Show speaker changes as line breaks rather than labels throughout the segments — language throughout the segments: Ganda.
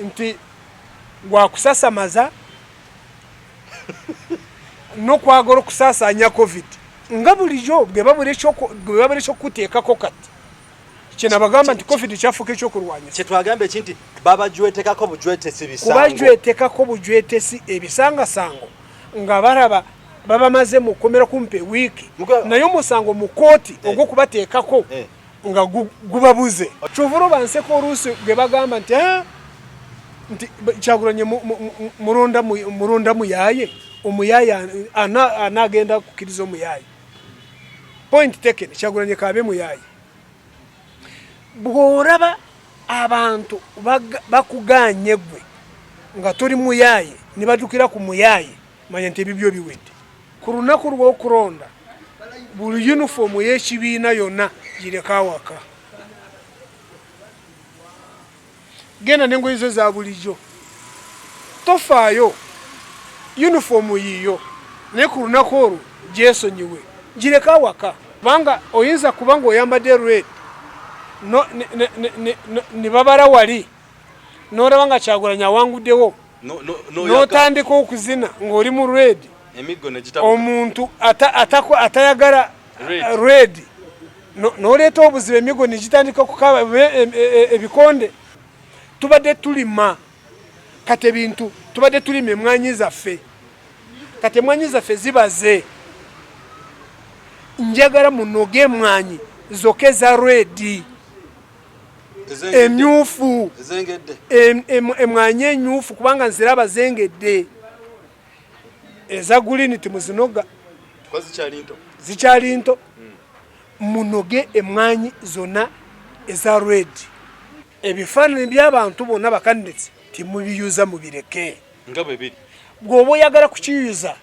Nti gwakusasamaza no kwagala kusasanya covid nga bulijo bwe babule cyo kuteekako kati kina bagamba nti covid kyafuka ekyo kurwanya
kye twagambe kinti baba jwetekako bujwete sibisango
kuba jwetekako bujwete si ebisanga sango nga baraba baba maze mukomera kumpe wiki nayo musango mukoti ogwo kubateekako nga gubabuze chovuro banseko olusi gwe bagamba nti kyaguranye muronda muyaye omuyaya anagenda kukiriza omuyaye point taken kyaguranye kabe muyaye bworaba abantu bakuganye gwe nga turi muyaye nibadukira ku muyaye manya nti bibyo biwete kurunaku rwo kuronda buli uniform y'ekibiina yonna girekawaka gena nengo izo za bulijo tofaayo uniform yiyo ne kurunaku oru jesonyiwe girekawaka banga oyinza kubanga oyambadde red ni babara wali norabanga kyaguranya wanguddewo notandika okuzina ng'oli mu red omuntu atayagala red noleeta obuzibu emigo nigitandika kukaba ebikonde tubadde tulima kati ebintu tubadde tulima emwanyi zaffe kati emwanyi zaffe zibaze njagala munoge emwanyi zoke za red emyufu emwanyi enyufu kubanga nziraba zengedde eza green timuzinoga zikyali nto munoge emwanyi zona eza red ebifaananyi by'abantu bonna bakandidate timubiyuza mubireke
nga bwe biri
bw'oba oyagala kukiyuza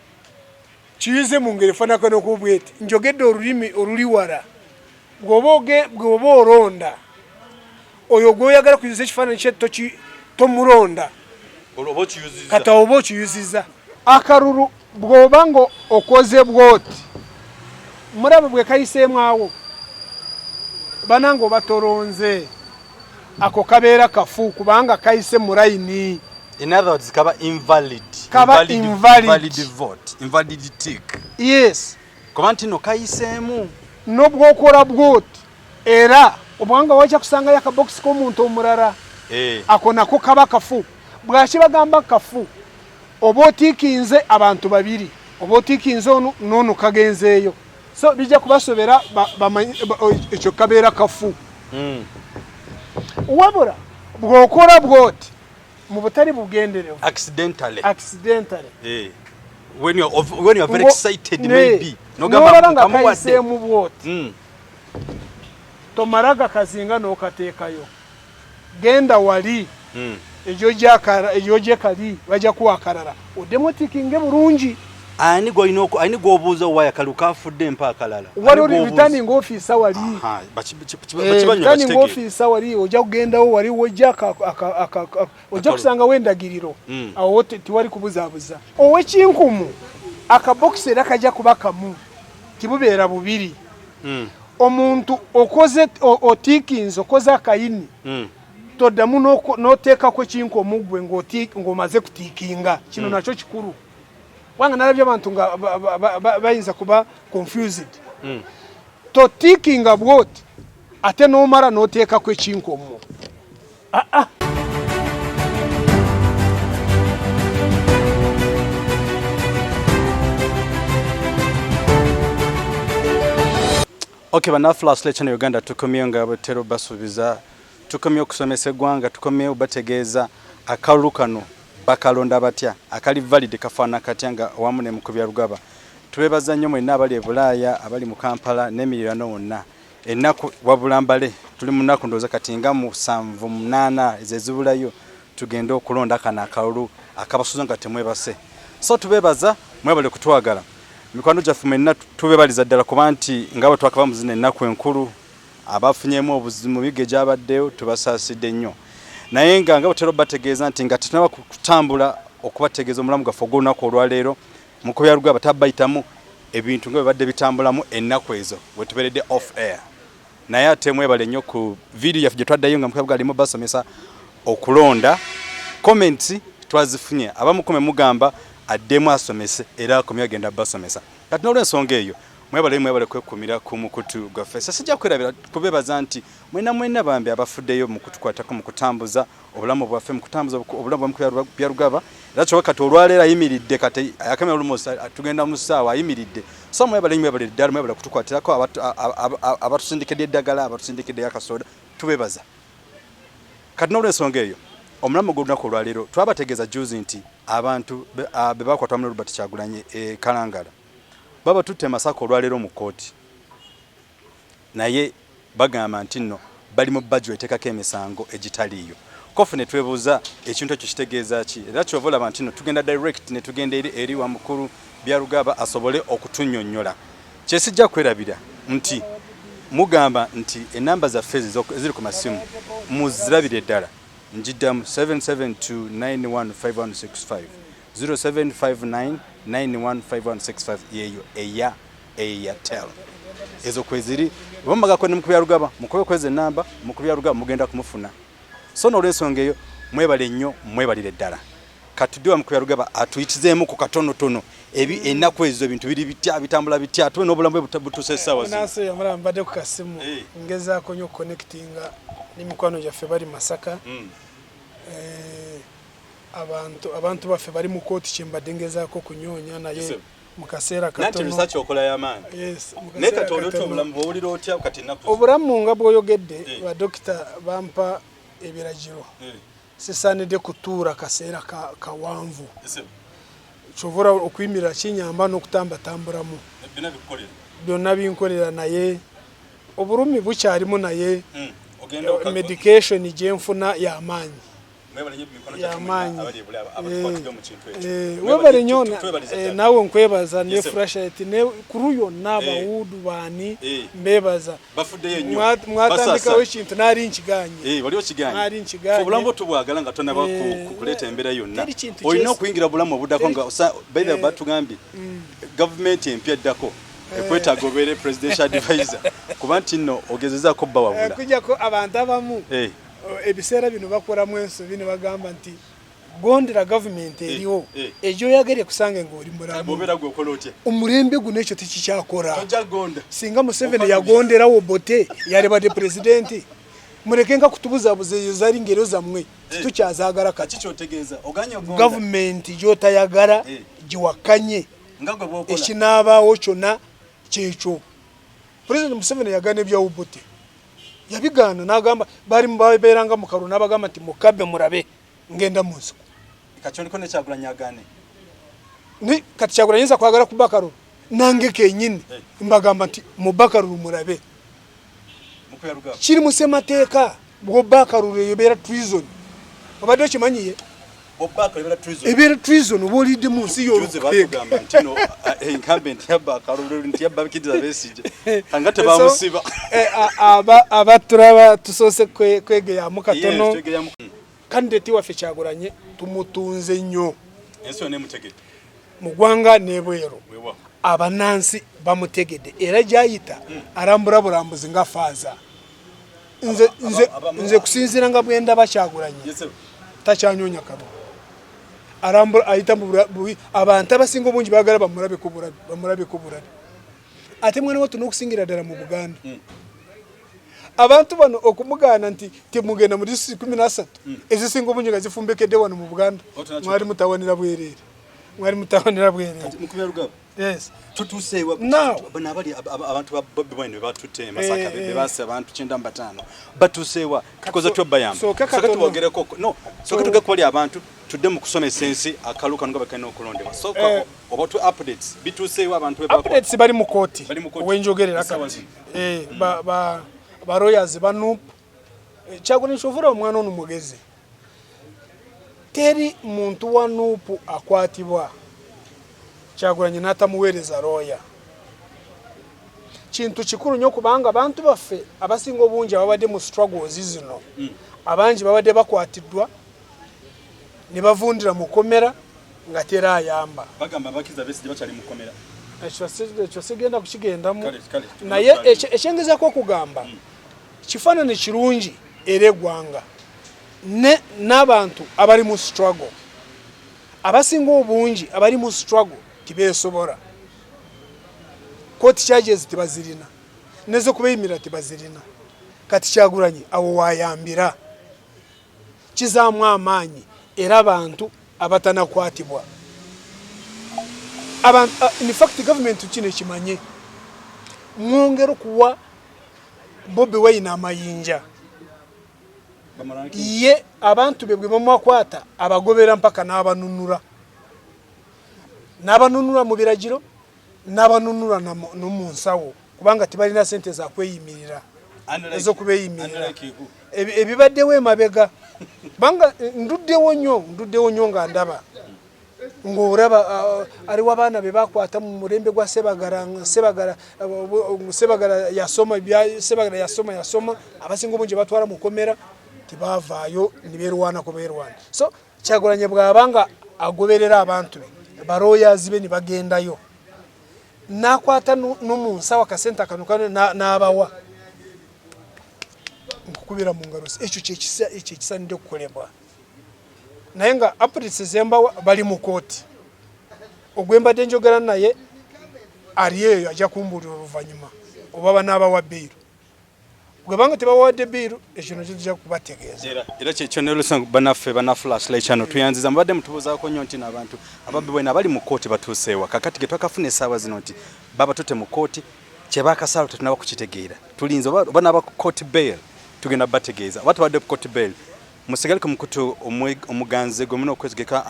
kiyuze mu ngeri efaanako n'okubweti njogedde olulimi oluliwala bw'oba olonda oyo gw'oyagala kuyuza ekifaananyi kye tomuronda kata oba okiyuziza akaruru bw'oba ngo okoze bwoti murabe bwe kayiseemu awo bananga obatoronze ako kabeera kafu kubanga kayise mu layini.
In other words, kaba invalid vote, invalid tick.
Yes.
Kubanti no kayiseemu
n'obwokola bwoti era obwanga wajja kusanga yakabox k'omuntu omulala ako nako kaba kafu bwakibagamba kafu oba otiikinze abantu babiri oba otiikinze ono kagenzeeyo so bijja kubasobera ekyo kabeera kafu wabula bw'okola bwoti mu butali bugenderevu
accidentally when you are very excited maybe
nogamba kayiseemu bwoti tomaraga kazinga n'okateekayo genda wali ejo gyekali bajja kuwakalala odemotikinge bulungi
ani gwobuuza waya kaluka afudde mpa akalala
wali returning officer wali returning officer wali ojja kugendawo wali ojja kusanga wendagiriro awo tiwali kubuzaabuza owekinkumu akabokisi era kajja kuba kamu tibubeera bubiri omuntu okoze otikinze okoze akayini toddamu n'oteekako kinko omugwe ng'omaze kutiikinga kino nakyo kikulu wanga nalabye abantu nga bayinza kuba confused totiikinga bwoti ate n'omala n'oteekako ekinko omwo
Okay, banaflas lechana Uganda tukomye nga butero basubiza tukomye okusomesa eggwanga tukomye obategeeza akalulu kano bakalonda batya akali valid kafaana katya nga wamu ne mukubya rugaba tubebaza nnyo mwenna abali e Bulaaya abali mu Kampala n'emiriraano wonna ennaku wabulambale tuli mu nnaku ndowooza kati nga mu 7-8 ezezibulayo tugenda okulonda kana akalulu akabasuza nga temwebase so tubebaza mwebale kutwagala mikwano gyaffe mwenna tubebaliza ddala kuba nti nga bwe twakaba muzina ennaku enkulu abafunyemu obuzimu bige gyabaddeyo tubasaasidde nnyo naye nga butero bategeeza nti nga tunaba kutambula okubategeeza omulamu gaffe ogw'olunaku olwaleero mukubya rugaba tabayitamu ebintu nga bibadde bitambulamu ennaku ezo bwe tuberedde off air naye ate mwebale nnyo ku video yaffe gye twaddayo nga mukabwa alimu basomesa okulonda comments twazifunye abamukume mugamba addemu asomese era akomye agenda basomesa kati n'olw'ensonga eyo mwebale kwekumira ku mukutu gwaffe sijja kwerabira kubebaza nti mwena bambi abafuddeyo mu kutukwatako mu kutambuza obulamu bwaffe mu kutambuza obulamu bwa Rugaba era kyo kati olwaleero ayimiridde kati akamera olumusa tugenda mu ssaawa ayimiridde so mwebale ddala mwebale kutukwatirako abatusindikidde eddagala abatusindikidde akasoda tubebaza kati n'olw'ensonga eyo omulamu gw'olunaku olwaleero twabategeeza juzi nti abantu be bakwatwa mu Robert Kyagulanyi Kalangala baba tutte Masaka olwaleero mu kooti naye bagamba nti nno bali mu budget etekako emisango egitaliiyo kofu ne twebuuza ekintu ekyo kitegeeza ki era kyova olaba nti nno tugenda direct ne tugenda eri wa mukulu Byarugaba asobole okutunnyonnyola kyesijja kwerabira nti mugamba nti enamba zaffe ziri ku masimu muzirabire ddala njiddamu 772915165 0759915165 yeyo eya tel ezo kweziri bamagako ne mukubya Rugaba mukobe kweze namba mukubya Rugaba mugenda kumufuna so n'olw'ensonga eyo mwebale nnyo mwebalire ddala katuddewa mukubya Rugaba atuyitizeemu ku katonotono ennaku ezo ebintu biri bitambula bitya tuwe n'obulamu bwe butusessaawa
nase yamala mbadde ku kasimu ngezaako nnyo connectinga n'emikwano gyaffe bali Masaka abantu baffe bali mu kooti kyembadde ngezaako kunyoonya naye mu kaseera katono obulamu nga bw'oyogedde badokita bampa ebiragiro sisaanidde kutuura kaseera kawanvu kyovura okuyimirira kinyamba n'okutambatambulamu byonna binkolera naye obulumi bukyalimu naye medication gyenfuna y'amaanyi webale nnyo naawe nkwebaza ne flashlight ne kuru yonna abawuudu baani mbebaza mwatandikawo ekintu naali nkiganye
obulamu tubwagala nga tonaba kukuleeta embeera yonna olina okuyingira obulamu obuddako nga baitha batugambye gavumenti empya eddako ekwetaaga obeere presidential advisor kuba nti nno ogezezaako bba wabula
kujjako abantu abamu ebiseera bino bakolamu ensobi ne bagamba nti gondera gavumenti eriwo egyo oyagala ekusange ng'oli mulamu omulembe guno ekyo tekikyakola singa Museveni yagonderawo bote yalibadde pulezidenti muleke nga kutubuzabuza eyo zali ngero zammwe tetukyazaagala kati gavumenti gy'otayagala giwakanye ekinaabaawo kyonna kyekyo pulezidenti Museveni yagaana ebyawo bote yabigaana n'agamba bali babeeranga mu kalulu n'abagamba nti mukabe murabe ngenda mu nsiko kati Kyagulanyi yinza kwagala kuba kalulu nange kenyini mbagamba nti muba kalulu murabe kiri mu ssemateeka bw'obba kalulu eyo ebeera treason obadde okimanyiye ebeera treason oba olidde mu nsi abatulaba tusoose kwegeyamu katono kandidate waffe Kyagulanyi tumutunze nnyo mu ggwanga n'ebweru abanansi bamutegedde era gyayita arambula bulambuzi nga faaza nze kusinziira nga bwe ndaba Kyagulanyi takyanyonya kalulu arambula ayita abantu abasinga obungi baagala bamulabe ku bulabe ate mwana wattu n'okusingira ddala mu Buganda abantu bano okumugaana nti temugenda mu disitulikiti 13 ezisinga obungi nga zifumbekedde wano mu Buganda mwali mutawanira bwereere yes
tutuseewa bano abali abantu ba Bobi Wine batutte Masaka bebase abantu 95 batuseewa tukoze twabayamba soka tubogereko soka tugakwali abantu tudde mu kusomesa ensi akaluka nga bakana okulondebwa soka obotu updates bituseewa abantu
updates bali mu kooti wenjogerera kati ba lawyers banu Kyagulanyi shovura omwana ono mugezi teri muntu wa nupu akwatibwa Kyagulanyi n'atamuweereza lawyer kintu kikulu nnyo kubanga abantu baffe abasinga obungi ababadde mu struggles zino abangi babadde bakwatiddwa ne bavundira mu komera nga tera ayamba
bagamba bakiza Besigye bakyali mu komera
ekyo sigenda kukigendamu naye ekyengezaako okugamba kifaananyi kirungi era eggwanga n'abantu abali mu struggle abasinga obungi abali mu struggle tibeesobora court charges tibazirina nezo kubeyimira tibazirina kati Kyagulanyi awo wayambira kizaamu amaanyi era abantu abatanakwatibwa in fact government kino kimanye mwongero kuwa Bobi Wine amayinja ye abantu bebwe bamwakwata abagobera mpaka n'abanunura mu biragiro n'abanunura no mu nsawo kubanga tibalina sente za kweyimirira ezo kubeyimirira ebibaddewo emabega banga nduddewo nnyo nga ndaba ng'oraba aliwo abaana be bakwata mu mulembe gwa Sebagala yasoma abasinga obungi batwala mu komera tibavaayo nibeerwana kubeerwana so Kyagulanyi bw'abanga agoberera abantu be baroyazi be nibagendayo nakwata n'omu nsawo akasente kano n'abawa nkukubira mu ngalo ekyo kyekisanidde okukolebwa naye nga updates zembawa bali mu kooti ogwembadde njogera naye ali eyo ajja kumbuulira oluvannyuma oba banaabawa bbiiru gwebanga tebawadde bbiiru ekyo nakyo tujja kubategeeza
era kyekyo neolusango banaffe banafulashlight channel tuyanziza mubadde mutubuuzaako nnyo nti n'abantu ababbi bwena abali mu kooti batuuseewa kakati ge twakafuna essaawa zino nti baba tutte mu kooti kyebakasalo tetunaba kukitegeera tulinze oba naba court bail tugenda bategeeza oba tubadde court bail musigale ku mukutu omuganze gwe muna okwezigeka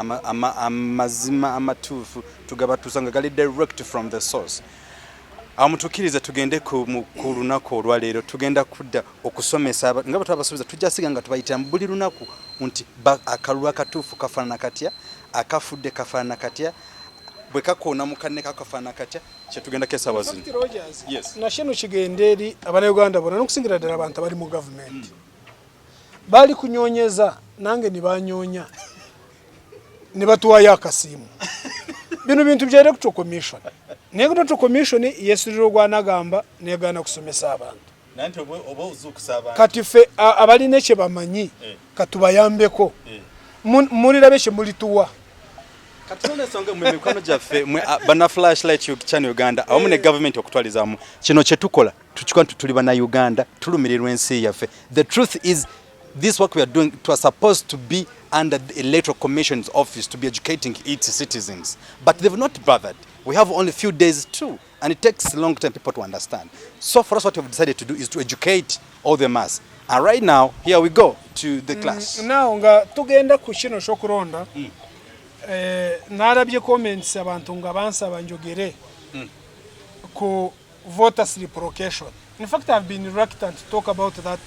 amazima amatuufu tugabatuusa nga gali direct from the source amutukiriza tugende ku lunaku olwaleero tugenda kudda okusomesa nga batwabasuubiza tujja siga nga tubayitira buli lunaku nti akalulu akatuufu kafaanana katya akafudde kafaanana katya bwe kakoona mu kanne kafaanana katya kyetugendako essaawa zino
nakino kigenda eri abannayuganda bonna n'okusingira ddala abantu abali mu gavumenti bali kunyonyeza nange nibanyoonya ne batuwayo akasiimu bino bintu bya electoral commission naye electoral commission yesulira ogwanagamba negana kusomesa abantu kati ffe abalina ekye bamanyi katubayambeko mulirabe kye mulituwa
katone songa mu mikono gyaffe bana flashlight channel Uganda awamu ne government okutwalizamu kino kye tukola tukikola tuli bana Uganda tulumirirwa ensi yaffe. The truth is this work we are doing, it was supposed to be under the Electoral Commission's office to be educating its citizens, but they've not bothered. We have only a few days too, and it takes a long time people to understand. So for us, what we've decided to do is to educate all the mass. And right now, here we go to the class.
Now, nga tugenda ku kino shokuronda narabye comments abantu nga bansaba njogere ku voters relocation. In fact, I've been reluctant to talk about that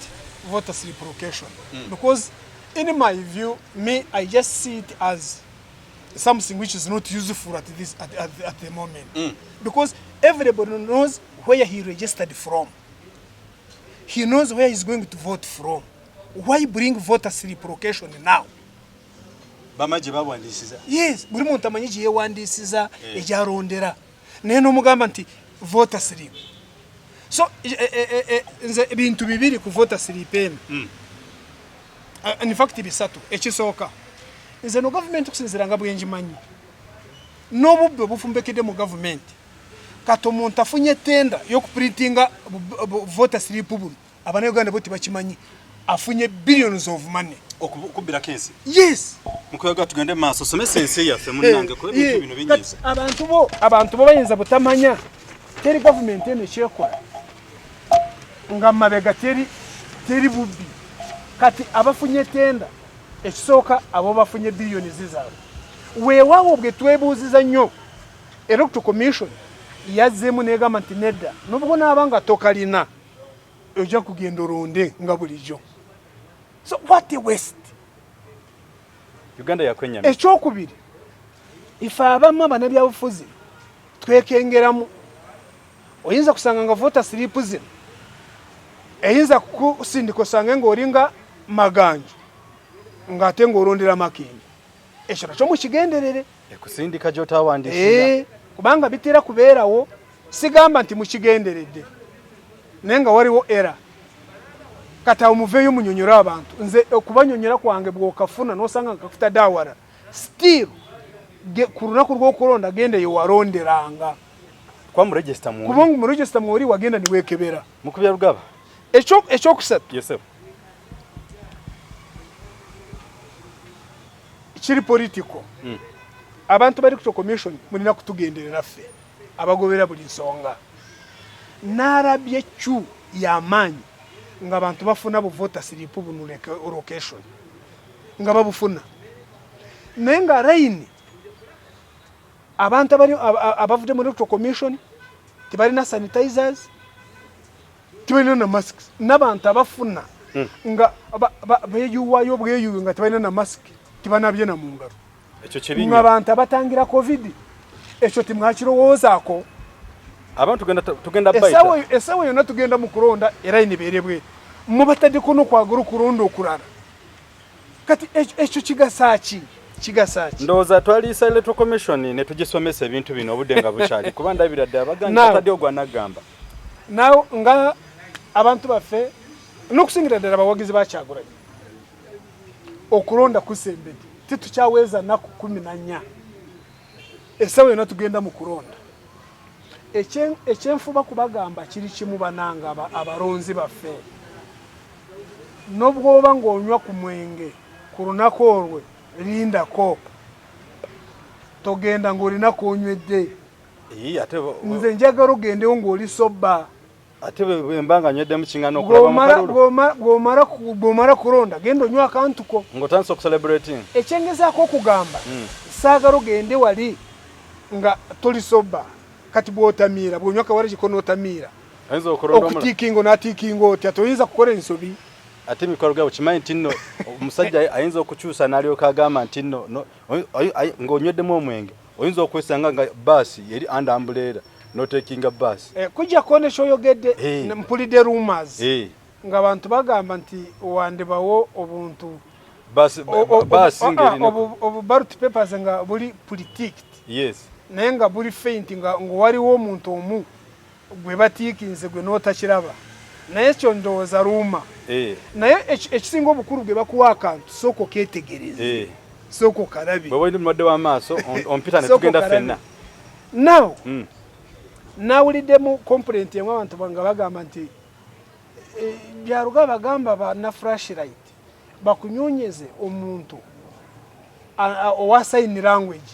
voters relocation because in my view, I just see it as something which is not useful at the moment because everybody knows where he registered from. He knows where he's going to vote from. Why bring voters relocation now? Yes, buri muntu amanyi gye yewandisiza ejarondera naye n'omugamba nti voters slip. So nze ebintu bibiri ku voters slip eno in fact bisatu ekisooka nze no government kusinzira nga bwenjimanyi n'obubbe bufumbekedde mu government kati omuntu afunye tenda y'okuprintinga voters slip buno Abannayuganda boti bakimanyi afunye billions of money
okubira kesi.
Yes,
mukoyaga tugende maaso somesa ensi yaffe munnange ko ebintu bino binyiza
abantu bo bayinza butamanya teri government ene kyekola nga mabega teri bubbi kati abafunye tenda ekisooka abo bafunye billions zizaabo weewaawo bwe twebuuziza nnyo Electoral Commission yazzeemu negamba nti nedda nubwo naabanga tokalina ojja kugenda olonde nga bulijjo. So what a waste.
Uganda yakwenyamya.
Ekyokubiri ife abamu abanabyabufuzi twekengeramu oyinza kusanga nga voter slip zino eyinza kusindika osange ng'olinga Maganju ng'ate ng'olondera Makindi ekyo nakyo mukigenderere
ekusindika gy'otawandikira
kubanga bitera kubeerawo sigamba nti mukigenderedde naye nga waliwo era kata umuveyo munyonyora abantu nze okubanyonyera kwange bwokafuna nosanga kafuta dawara still kuruna kurwo kuronda gende yo waronderanga
kwa mu register mu
kubonga mu register muri wagenda niwekebera
mukubya rugaba
echo kusatu
yes sir
kiri political abantu bari ku commission munina kutugenderera ffe abagobera buli nsonga narabye chu yamanyi nga abantu bafuna bu voter slip bunuleka location nga babufuna nenga raini abantu bari abavude muri commission tibari na sanitizers tibari na masks n'abantu abafuna nga bayuwayo bweyu nga tibari na mask tibanabye na mungaro
echo kirinyo
ngabantu abatangira covid echo timwakiro wozako
abantu tugenda baita
esawo yona tugenda mu kuronda era iniberebwe mu batadi kuno kwaguru kurondo okurara kati echo kigasachi
ndoza twali electoral commission ne tugisomesa ebintu bino obudenga buchali kubanda biradde abaganda batadi ogwanagamba
nawo nga abantu bafe nokusingira ddala abawagizi bakyagura okuronda kusembedi titukyaweza naku 14 esawo yona tugenda mu kuronda ekyenfuba kubagamba kiri kimu bananga abaronzi baffe nobwoba ng'onywa ku mwenge ku lunako olwe linda ko togenda ng'olina konywedde nze njagala ogendewo ng'oli sobba
ate bwembanga nywedde mu kingano
bw'omala kulonda genda onywa akantuko
ng'otandise okucelebrating
ekyengezaako okugamba saagala ogende wali nga toli sobba kati bw'otamiira bw'onywa kawala kikono otamiira okutiikingo n'atiikingo otya toyinza kukola ensobi
ate mikoro gabo kimanyi nti nno omusajja ayinza okukyusa n'alyoka agamba nti nno ng'onyweddemu omwenge oyinza okwesanga nga baasi eri under umbrella notakinga baasi
kujja kone kyoyogedde mpulidde rumors nga abantu bagamba nti owandibawo obuntu obu ballot papers nga buli politicked
yes
naye nga buli faint nga waliwo omuntu omu gwe batiikinze gwe n'otakiraba naye ekyo ndowooza ruuma naye ekisinga obukulu gwe bakuwa akantu sooka oketegereze sooka okalabe
bwe bwali mulwadde w'amaaso ompita ne tugenda ffenna
now nawuliddemu complaint emu abantu nga bagamba nti byaruga bagamba bana flashlight bakunyonyeze omuntu owa sign language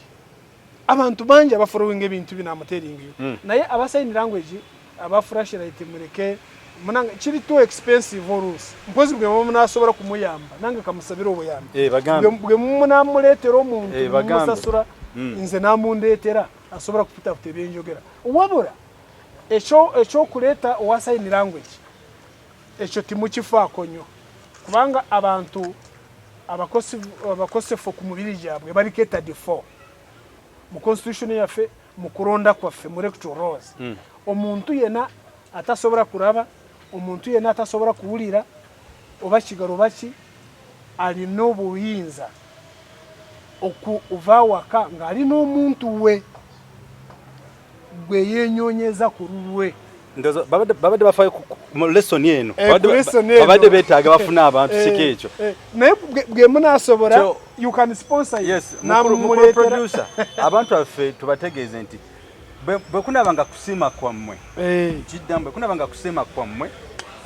abantu bangi abafollowing ebintu binamuteringi naye aba sign language aba flashlight muleke munanga kiri too expensive rules mpozi bwe munasobola kumuyamba nange kamusabira obuyambi bwe munamuletera omuntu musasura nze namundetera asobola kupita kutebenjogera wabula echo kuleta owa sign language echo timukifaako nnyo kubanga abantu abakosefu ku mubiri gyabwe baliketa default mu constitution yaffe mu kuronda kwaffe mu electoral laws omuntu yena atasobola kuraba omuntu yena atasobola kuwulira oba kigalo baki alina obuyinza okuva waka ng'alina omuntu we gwe yenyonyeza ku lulwe
babadde bafayo mu lesson eno babadde beetaaga bafuna abantu kiki ekyo
naye bwe munasobola you can sponsor
mukulu producer abantu baffe tubategeeze nti bwe kunabanga kusima kwammwe kiddambwe kunabanga kusima kwammwe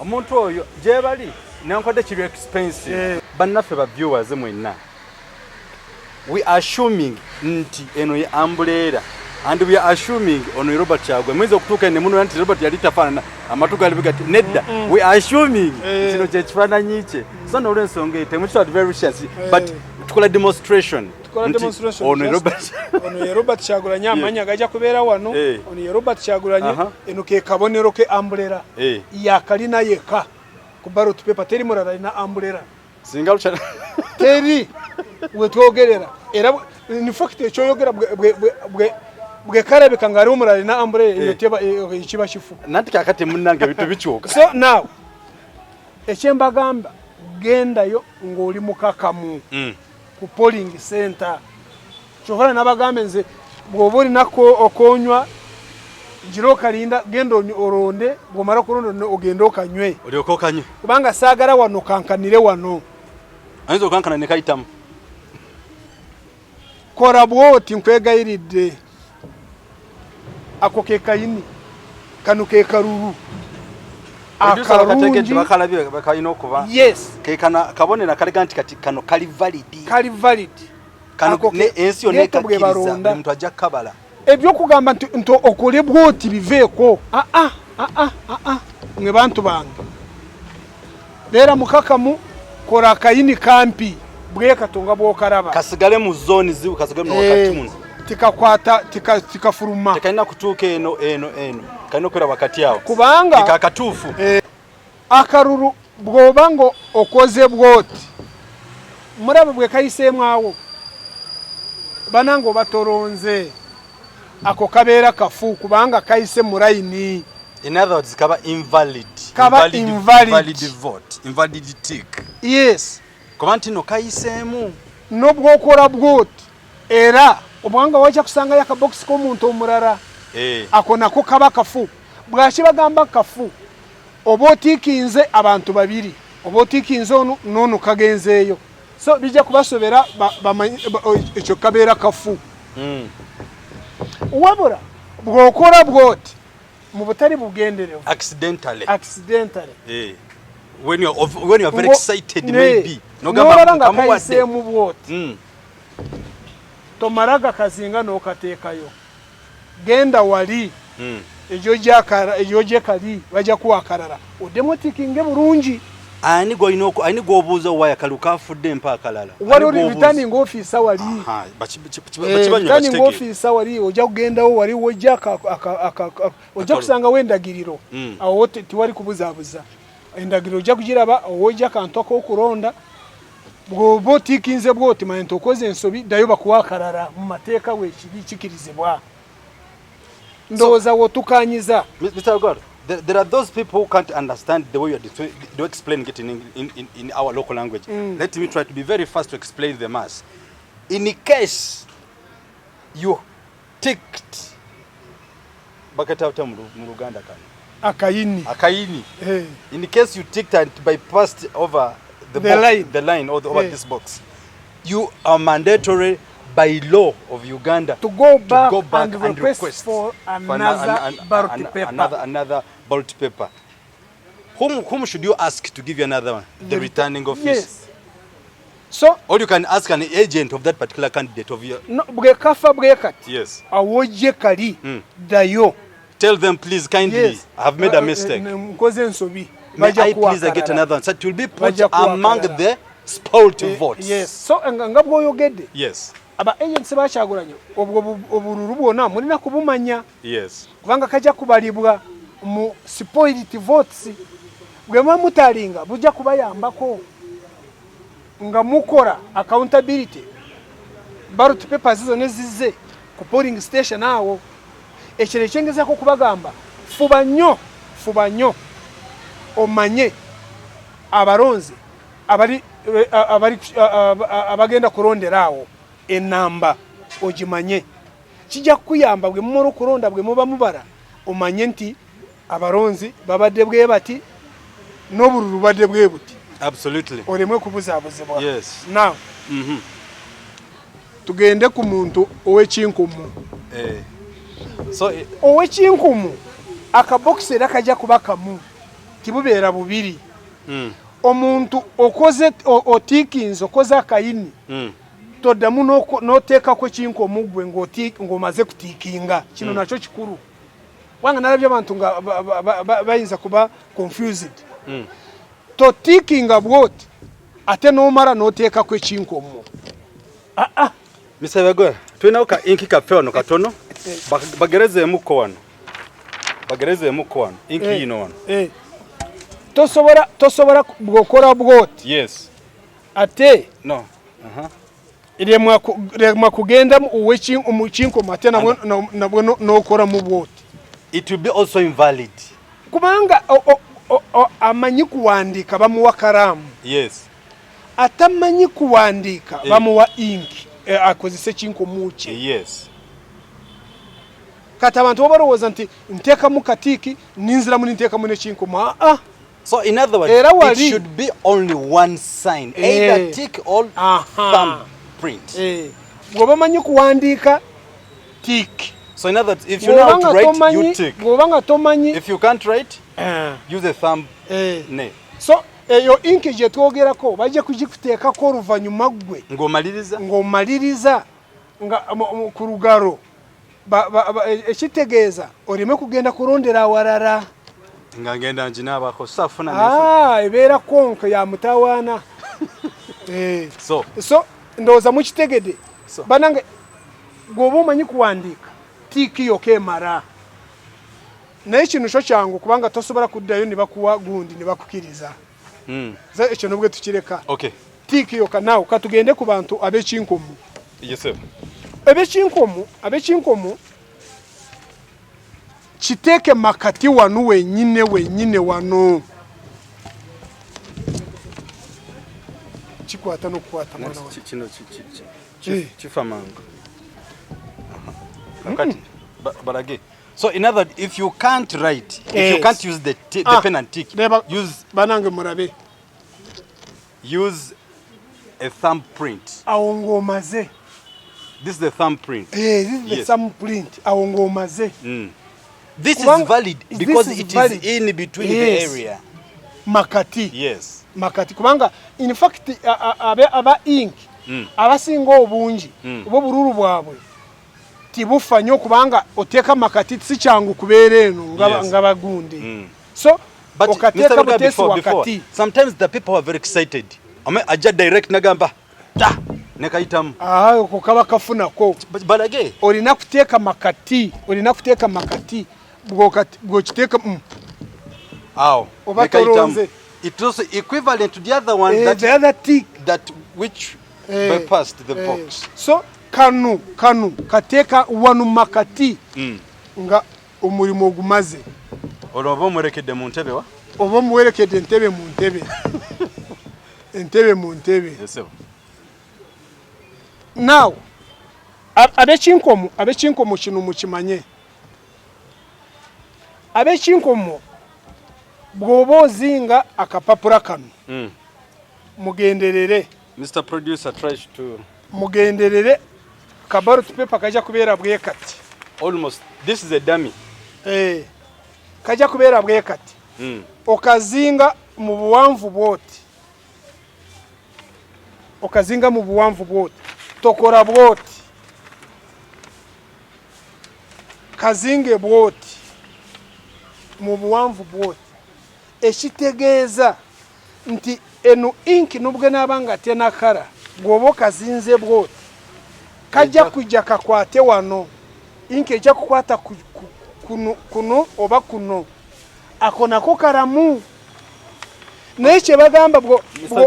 omuntu oyo gye bali nenkwadde kiri expensive bannaffe ba viewers mwenna we are assuming nti eno ye umbrella and we are assuming ono Robert Chagwe mwenza okutuuka ne muno nti Robert yali tafaana amatuga ali bigati nedda we are assuming kino kye kifaananyi kye so n'olwensonga ete mukitu adversaries but tukola demonstration ono
Robert Chagulanye amanya gajja kubeera wano ono Robert Chagulanye eno ke kabonero ke umbrella yakalina yeka ku ballot paper teri mulala ina umbrella
singa lucha
teri wetwogerera era in fact ekyoyogera bwe karabika ngari umulala ina umbrella iyo teba ikiba kifu
nanti kakati munnange bitu bichuka
so now ekyembagamba genda yo ngoli mukakamu ku polling center chovala nabagambe nze bwobuli nako okonywa jiro kalinda gendo oronde bwomara kuronda ogendo okanywe
olyoko kanywe
kubanga saagala wano kankanire wano
anzo kankana ne kayitamu
kora bwoti nkwegayiridde ako ke kayini kanu ke karuru
akarungi bakalabye bakayina okuba
yes
ke kana kabonera kaleganti kati kano kali valid kano ne ensio ne kakiriza muntu ajja kabala
ebyo kugamba nto okole bwoti biveeko mwe bantu bange bera mukakamu kora kayini kampi bwe katonga bwo karaba
kasigale mu zone zibu kasigale mu wakati muno
tikakwata tikafuruma
tikaina kutuka eno kaino kwera wakati yao
kubanga
tikakatufu
akaruru bwobango okoze bwoti murabe bwe kayisemu awo banango batoronze ako kabera kafu kubanga kayise muraini
in other words kaba invalid vote invalid tick
yes
kubanti no kayisemu
no bwokora bwoti era obwanga wacha kusanga yaka box ko muntu omurara akona ko kaba kafu bwashi bagamba kafu obotikinze abantu babiri obotikinze ono kagenzeyo so bija kubasobera echo kabera kafu wabura bwokora bwoti mu butari bugenderevo
accidentally when you are very excited maybe
no gamba kaise mu bwoti tomaraga kazinga no katekayo genda wali ejoje kali baja kuwakarara odemotikinge burungi
ani goinoko ani gobuza waya kaluka fudde mpakalala
wali returning officer wali returning officer wali oja kugenda wali oja oja kusanga wendagiriro awo wote tiwali kubuzabuza endagiriro oja kugiraba oja kantoko okuronda bwo tikinze bwoti manto koze ensobi dayo bakuwakarara mu mateka wekibi kikirizibwa ndoza wotukanyiza
Mr. God there are those people who can't understand the way you explain it in our local language. Let me try to be very fast to explain the mass. In case you ticked bakatauta mu Ruganda kana akayini in case you ticked and bypassed over the line or over this box, you are mandatory by law of Uganda
to go back and request for another ballot paper.
Whom should you ask to give you another one? The returning office.
Yes. So,
or you can ask an agent of that particular candidate of your.
No, bwekafa bwekati.
Yes.
Awoje kali dayo.
Tell them please kindly, I have made a mistake. May I please get another one? So it will be put among the spoiled votes.
Yes. So ngabwo yogede.
Yes.
Aba agents bachaguranye obururu bwona mulina kubumanya.
Yes.
Kubanga kaja kubalibwa mu spoiled votes. Bwema mutalinga bujja kubayambako nga mukora accountability. Ballot papers zo nezize ku polling station awo. Ekire kyengeza ko kubagamba fubanyo omanye abaronzi abagenda kuronderawo enamba ojimanye kijja kuyamba bwe mumoro kuronda bwe muba mubara omanye nti abaronzi babadde bwe bati n'obururu badde bwe buti.
Absolutely.
Olemwe kubuzabuzibwa.
Yes.
Now tugende ku muntu ow'ekinkumu.
So
ow'ekinkumu akabox era kajja kuba kamu tibubeera bubiri. Omuntu okoze otikinzo okoze akayini toddamu n'oteekako kinkumu gwe ng'omaze kutikinga kino nakyo kikulu. Wanga nalabye abantu nga bayinza kuba confused. Totikinga bwoti ate n'omala n'oteekako ekinkumu.
Mr. Bagwe, tulina ka inki kafe wano katono bagerezeemu ko wano. Inki yino wano.
Tosobola bwokora bwoti.
Yes.
Ate
no.
Iremwa kugenda umukinkumu ate nabwo n'okora mu bwoti.
It will be also invalid.
Kubanga amanyi kuwandika bamuwa karamu.
Yes.
Atamanyi kuwandika bamuwa ink akozese kinkumu kye.
Yes.
kati abantu barowoza nti nteka mu katiki ninzira mu nteka mu nekinkomo
so in other words it should be only one sign either tick or thumbprint
goba manyi kuwandika tick.
So in other words, if you know how to write, you tick. If you can't write, use a thumb nail.
So eyo inki je twogerako baje kujikuteekako oluvanyuma gwe ng'omaliriza nga ku lugalo ekitegeeza oleme kugenda kulondera awalala
nga ngenda njinaabako safuna nefa
ebeera konka ya mutawaana so ndowooza mukitegede banange gwoba omanyi kuwandiika tiiki yoka emara naye kino kyo kyangu kubanga tosobola kuddayo ne bakuwa gundi ne bakukiriza ekyo nobwe tukireka tiiki yoka naawe katugende ku bantu ab'ekinkomu ab'ekinkomu kiteeke makati wano wenyine wano kikwata n'okukwata mwana
kino kifa mangu kakati balage. So in other words, if you can't write, if you can't use the pen and tick, use
banange murabe,
use a thumbprint.
Awongomaze.
This is the thumbprint.
This is the thumbprint. Awongomaze.
This is valid because it is in between the area.
Makati.
Yes.
Makati. Kubanga in fact aba ink abasinga obungi obo bururu bwabwe tibufa nnyo kubanga oteeka makati si kyangu kubeera eno nga bagundi. So okateeka butesi wakati.
Sometimes the people are very excited. Aja direct nagamba ta nekayitamu
ko kaba kafunako
balage
olina kuteeka makati bw'okiteeka
awo
nekayitamu.
It is also equivalent to the other one
the other tick
that which bypassed the box.
So kanu kateeka wanu makati nga omulimo ogumaze
olwo omuwerekedde mu ntebe wa
oba omuwerekedde entebe mu ntebe entebe mu ntebe. Now ab'ekinkomo kino mukimanye ab'ekinkomo bw'oba ozinga akapapula kano mugenderere.
Mr. Producer tries to
mugenderere kabarot paper kajja kubeera bwe kati
almost this is a dummy
kajja kubeera bwe kati okazinga mu buwanvu bwoti tokora bwoti kazinge bwoti mu buwanvu bwoti ekitegeeza nti eno inki nubwe nabanga tena kara gwobo kazinze bwoti kajja kujja kakwate wano inki ejja kukwata kuno oba kuno akonako karamu neche bagamba bwo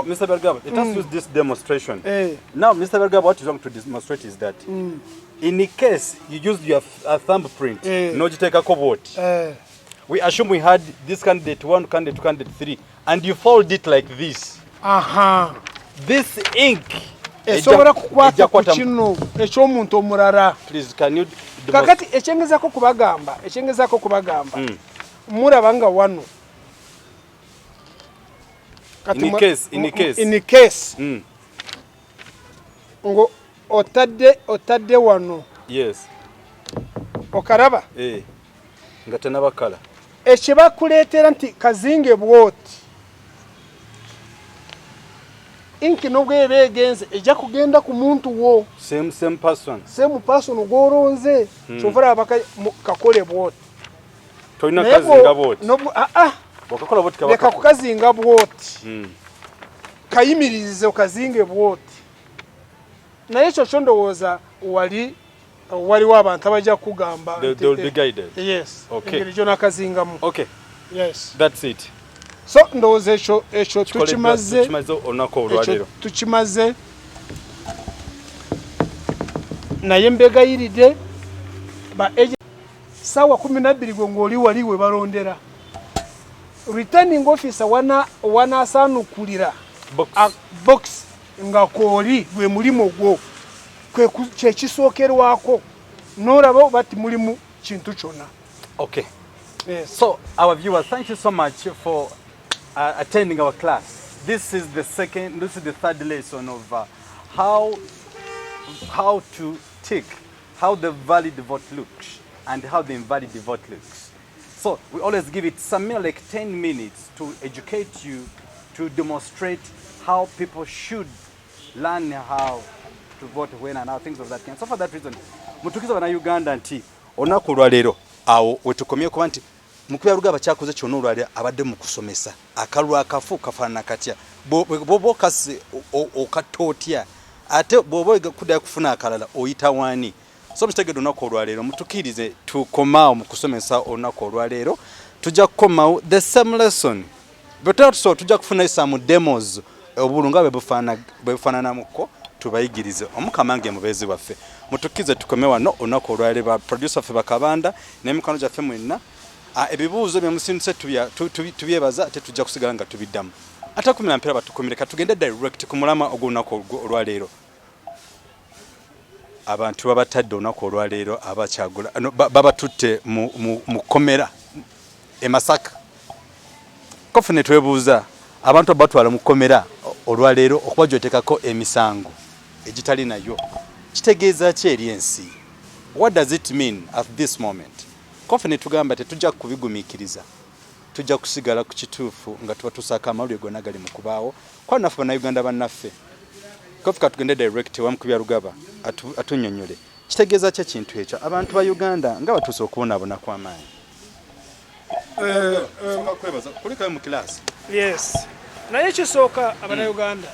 Mr. Bergaba, let us use this demonstration. Now Mr. Bergaba, what you want to demonstrate is that in case you used your thumbprint no jiteka kobot we assume we had this candidate 1, candidate 2, candidate 3 and you fold it like this. This ink
esobora kukwata ku kino ekyomuntu omulala.
Please can you
kakati ekyengezako kubagamba murabanga wano in case ngo otadde wano okaraba
nga tenabakala
ekibakuleetera nti kazinge bwoti inki nobwe begenze ejja kugenda ku muntu wo
same person
gworonze kyovula abakakole bwoti
toyina kazinga bwoti
wakakola bwoti leka kukazinga bwoti kayimirize okazinge bwoti naye ekyo kyo ndowooza waliwo abantu abajja kugamba
they will be guided.
Yes. Engeri gyo nakazingamu.
Okay.
Yes.
That's it.
So ndowooza ekyo tukimaze
olunaku olwaleero
tukimaze naye mbegayiridde ba sawa 12 gwe ng'oli waliwe balondera returning officer wanasaanukulira box nga kooli gwe mulimo gwo kyekisookerwako n'olaba bati mulimu kintu kyonna.
Okay. Yes. So our viewers, thank you so much for attending our class. This is the third lesson of how to tick, how the valid vote looks and how the invalid vote looks. So we always give it somewhere like 10 minutes to educate you, to demonstrate how people should learn how to vote when and how, things of that kind. So for that reason, mutukiza bana Uganda nti onaku lwalero awo wetukomye kuba nti mukubya rugaba kyakoze kyono lwalero abadde mu kusomesa akalwa akafu kafana katya bobo kasi okatotya ate bobo kudya kufuna akalala oyita wani. So mtegedo onaku lwalero mutukirize tukomao mu kusomesa onaku lwalero tujja kukomao the same lesson but also tujja kufuna some demos obulunga bebufanana muko tubayigirize omukamange mubezi waffe mutukize tukome wano onaku olwalero ba producer ffe bakabanda n'emikono gyaffe mwenna ebibuuzo byemusindise tubyebaza ate tujja kusigala nga tubiddamu ate kumira mpera batukomere katugende direct ku mulama ogw'onaku olwalero abantu babatadde onaku olwalero abakyagula babatutte mu komera e Masaka kofune twebuuza abantu abatwala mu komera olwalero okuba gyotekako emisango egitali nayo kitegeeza ki eri ensi? What does it mean at this moment? Kofune tugamba tetujja kubigumiikiriza, tujja kusigala ku kituufu nga tuba tusaka amawulire gonna gali mu kubaawo kwa naffe bannayuganda bannaffe kofuka tugende direct wamukubya rugaba atunnyonnyole kitegeeza ki ekintu ekyo abantu ba Uganda nga batuuse okubonaabona kw'amaanyi. Kulikayo mu kilaasi.
Yes. Naye kisooka abannayuganda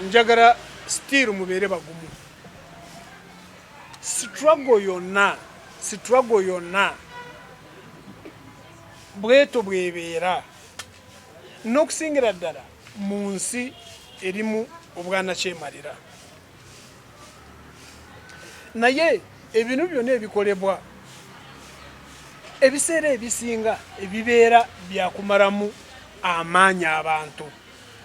njagala still mubeere bagumu. Struggle yonna bweto bwebeera n'okusingira ddala mu nsi erimu obwanakyemalira. Naye ebintu byonna ebikolebwa ebiseera ebisinga ebibeera byakumalamu amaanyi abantu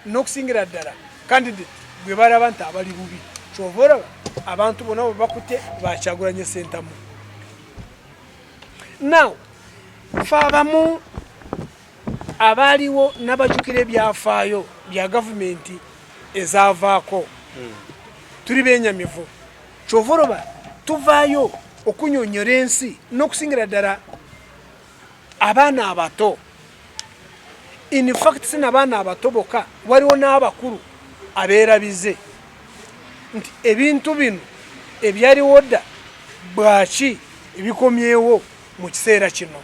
n'okusingira ddala candidate bwe balaba nti abali bubi kyova olaba abantu bonna bwe bakute bakyagulanye Ssentamu. Now fe abamu abaaliwo n'abajjukira ebyafaayo bya gavumenti ezaavaako tuli beenyamivu kyova olaba tuvaayo okunyonyola ensi n'okusingira ddala abaana abato. In fact sina abaana abato bokka waliwo n'abakulu abeerabize nti ebintu bino ebyaliwo dda bwaki ebikomyewo mu kiseera kino.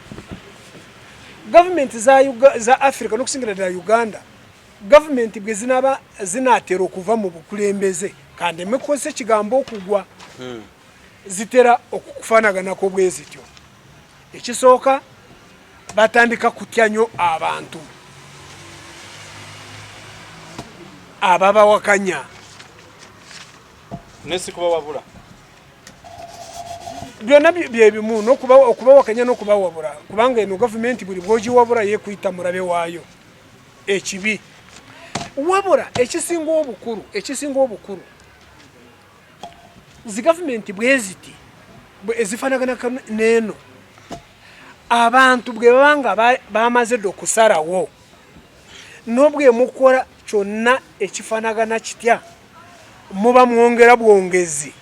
Gavumenti za Africa n'okusingira ddala Uganda, gavumenti bwe zinaatera okuva mu bukulembeze kandi emekozesa ekigambo okugwa zitera okufaanaganako bwe zityo. Ekisooka batandika kutya nnyo abantu ababawakanya
nesikuba wabula
byonna byebimu n'okubawakanya n'okubawabula kubanga eno gavumenti buli bwogiwabula yeekuyita mulabe waayo ekibi. Wabula ekisinga obukulu zi gavumenti bwe ziti ezifaanaganako n'eno abantu bwe babanga bamaze dde okusalawo n'obwe mukola kyonna ekifaanagana kitya muba mwongera bwongezi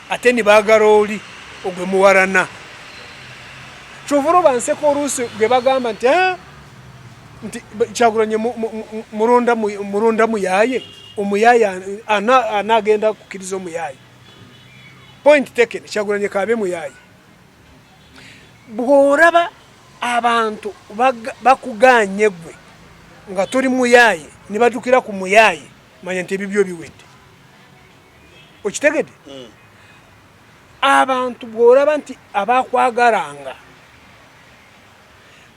ate ne baagala oli ogwe muwarana. Kyova olaba nseko oluusi gwe bagamba nti Kyagulanyi mulonda muyaaye omuyaaye anaagenda kukkiriza omuyaaye. Point taken, Kyagulanyi kaabe muyaaye. Bw'olaba abantu bakugaanye gwe nga toli muyaaye ne batukira ku muyaaye manya nti ebibyo biwedde. Okitegedde? Abantu bw'olaba nti abakwagalanga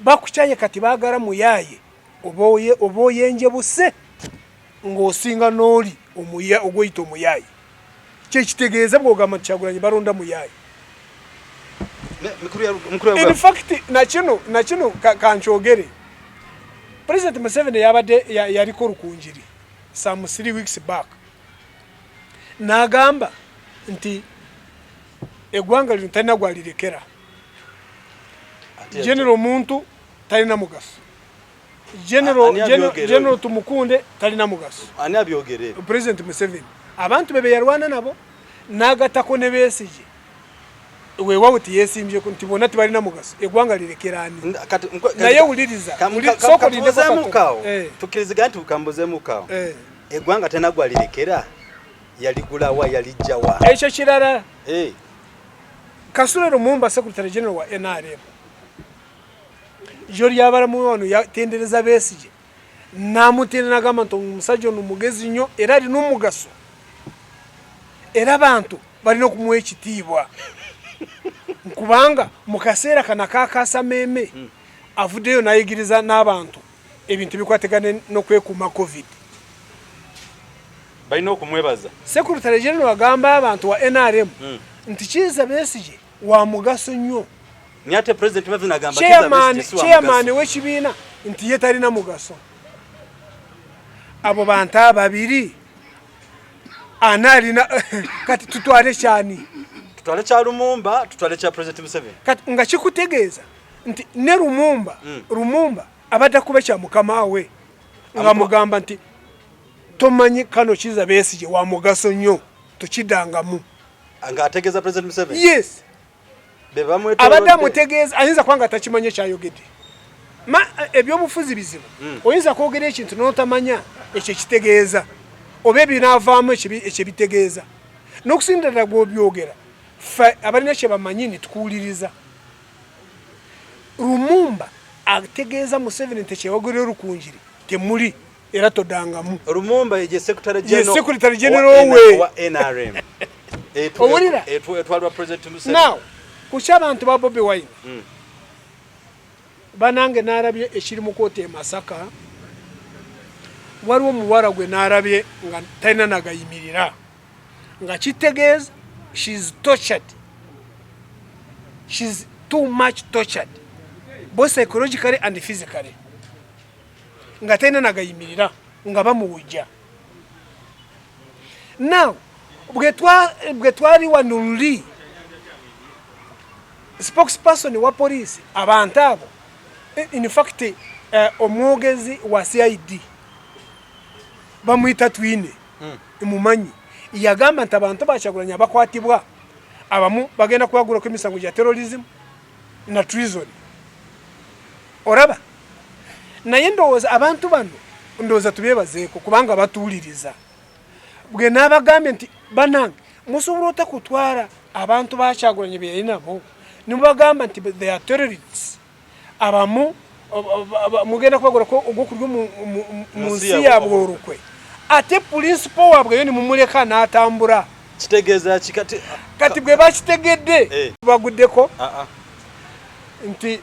bakukyaye kati baagala muyaaye oba oyenjebuse ng'osinga n'oli ogweyita omuyaaye. Kyekitegeeza bw'ogamba nti Kyagulanyi balonda muyaaye. In fact nakino kankyogere President Museveni yaliko Rukunjiri some 3 weeks back n'agamba nti egwanga lino talina gwalirekera general muntu talina mugaso general tumukunde talina mugaso
ani abyogere
president Museveni abantu bebe yarwana nabo nagatako ne besije wewa uti yesimbye kunti bona tibalina mugaso egwanga lirekerani naye uliriza
soko lindeko mukao tukiriziga nti ukamboze mukao egwanga tena gwalirekera yaligula wa yalijjawa
ekyo kirala Kasule Lumumba secretary general wa NRM jori yabara muwano yatendereza besije namutene nagamba nto musajjo numugezi nnyo era ali numugaso era abantu bali no kumuwa ekitiibwa nkubanga mukasera kana kakasa meme avudeyo nayigiriza n'abantu ebintu bikwategane no kwekuma covid
balina okumwebaza
secretary general agamba abantu wa NRM nti kiza besije wa mugaso nnyo
nyate president Museveni agamba kiza besije
chairman w'ekibiina nti ye talina mugaso abo bantu ababiri analina kati tutwale cyani
tutwale cha Lumumba tutwale cha president Museveni
kati nga kikutegeeza nti ne Lumumba abadde kuba kya mukama we nga mugamba nti tomanyi kano kiza besije wa mugaso nnyo tukidangamu
anga ategeeza president Museveni
yes
bebamwe
abadde amutegeeza ayinza kwanga atakimanye kyayogedde ebyobufuzi bizibu oyinza kwogera ekintu n'otamanya ekyo kitegeeza oba ebinaavaamu ekyo bitegeeza n'okusindira gw'obyogera ffe abalina kye bamanyi ne tukuwuliriza Lumumba ategeeza Museveni nti kyewogera olukunjiri temuli era todangamu
Lumumba ye secretary
general
wa NRM
owulira
etwalwa president Museveni
now kuky'abantu ba Bobi Wine banange narabye ekiri mu kooti e Masaka waliwo muwala gwe narabye nga talina nagayimirira nga kitegeeza she's tortured, she's too much tortured both psychologically and physically nga talina nagayimirira nga bamuwujja now bwe twali wanululi spokesperson wa police abantu abo in fact omwogezi wa CID bamuyita twine imumanyi yagamba nti abantu bakyagulanya abakwatibwa abamu bagenda kuwagula ko emisango gya terrorism na treason oraba naye ndowooza abantu bano ndowooza tubebazeeko kubanga batuwuliriza bwe n'abagambye nti banange musobola otakutwala abantu bakyagulanya bye yalinabo nimubagamba nti they are terrorists abamu mugenda kubagula ko ogwokulya mu nsi yabwe olukwe ate principal wabwe yo nimumuleka n'atambula
kitegeeza
kati bwe bakitegedde baguddeko nti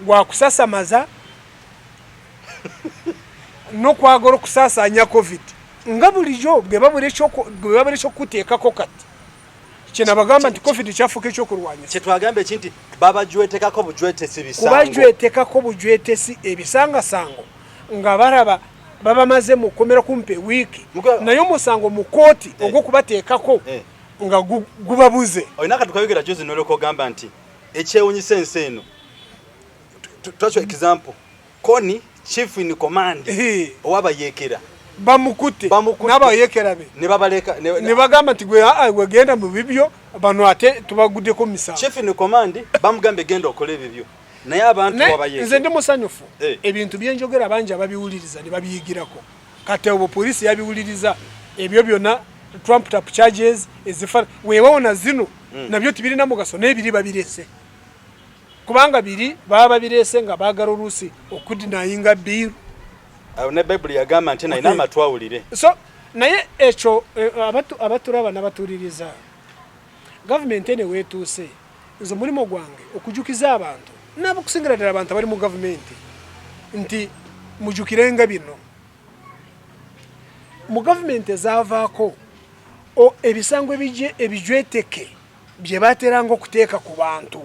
gwakusasamaza n'okwagala okusaasanya covid nga bulijjo bwe babula ekyokuteekako kati kina bagamba nti covid kyafuuka ekyokulwanya
kyetwagambe kinti babajwetekako bujwetesi bisango
kubajwetekako bujwetesi ebisangasango nga baraba babamaze mu kkomera kumpe wiiki naye omusango mu kooti ogw'okubateekako nga gubabuze
olina katukayogera jozi noloko ogamba nti ekyewunyisa ensi eno twakyo example Koni chief in command owabayekera
bamukutte n'abayekera be ne bagamba nti gwe genda mu bibyo bano ate tubaguddeko misango
chief in command bamugambe genda okola ebibyo naye abantu wabayekera
nze ndi musanyufu ebintu byenjogera bangi ababiwuliriza ne babiyigirako kati obo poliisi yabiwuliriza ebyo byonna trumped up charges ezifana weewawona zino nabyo tibirina mugaso n'ebiri babirese kubanga biri baba babirese nga baagala oluusi okudinayinga biiru
ne Bible yagamba nti naina amatwawulire
so naye ekyo abatulaba n'abatuliriza gavumenti ene weetuuse nze mulimo gwange okujukiza abantu n'abakusingira ddala abantu abali mu gavumenti nti mujukirenga bino mu gavumenti ezaavaako ebisango ebijweteke bye bateranga okuteeka ku bantu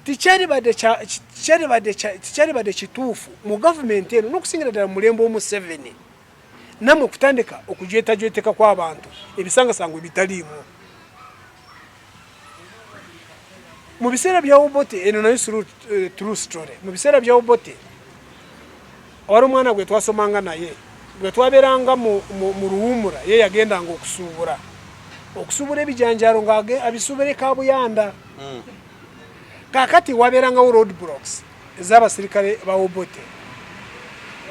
tikyalibadde kituufu mu gavumenti eno n'okusingira ddala mulembe Museveni namwe okutandika okujwetajweteka kw'abantu ebisangasango ebitaliimu mu biseera bya Obote eno nayo true story mu biseera bya Obote wari umwana gwe twasomanga naye gwe twaberanga mu ruhumura ye yagendanga okusubura ebijanjaro ngage abisubire kabuyanda kakati waberanga road blocks z'abasirikale ba Obote